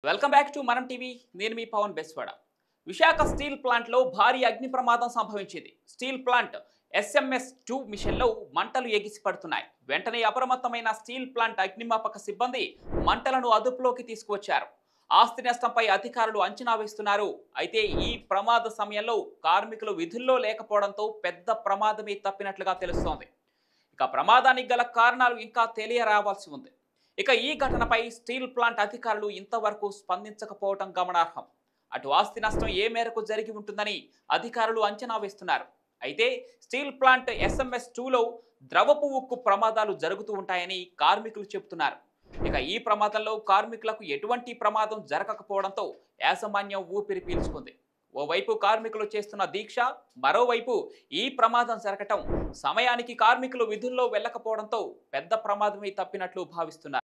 Welcome back to మనం TV. నేను మీ Pawan Beswada. Visakha steel ప్లాంట్లో భారీ అగ్ని ప్రమాదం సంభవించింది. స్టీల్ ప్లాంట్ SMS-2 మిషన్లో మంటలు ఎగిసిపడుతున్నాయి. వెంటనే అప్రమత్తమైన స్టీల్ ప్లాంట్ అగ్నిమాపక సిబ్బంది మంటలను అదుపులోకి తీసుకువచ్చారు. ఆస్తి నష్టంపై అధికారులు అంచనా వేస్తున్నారు. అయితే ఈ ప్రమాద సమయంలో కార్మికులు విధుల్లో లేకపోవడంతో పెద్ద ప్రమాదమే తప్పినట్లుగా తెలుస్తోంది. ఇక ప్రమాదానికి గల కారణాలు ఇంకా తెలియరావాల్సి ఉంది. ఇక ఈ ఘటనపై స్టీల్ ప్లాంట్ అధికారులు ఇంతవరకు స్పందించకపోవడం గమనార్హం. అటు ఆస్తి నష్టం ఏ మేరకు జరిగి ఉంటుందని అధికారులు అంచనా వేస్తున్నారు. అయితే స్టీల్ ప్లాంట్ SMS-2లో ద్రవపు ఉక్కు ప్రమాదాలు జరుగుతూ ఉంటాయని కార్మికులు చెబుతున్నారు. ఇక ఈ ప్రమాదంలో కార్మికులకు ఎటువంటి ప్రమాదం జరగకపోవడంతో యాజమాన్యం ఊపిరి పీల్చుకుంది. ఓవైపు కార్మికులు చేస్తున్న దీక్ష, మరోవైపు ఈ ప్రమాదం జరగటం సమయానికి కార్మికులు విధుల్లో వెళ్లకపోవడంతో పెద్ద ప్రమాదమే తప్పినట్లు భావిస్తున్నారు.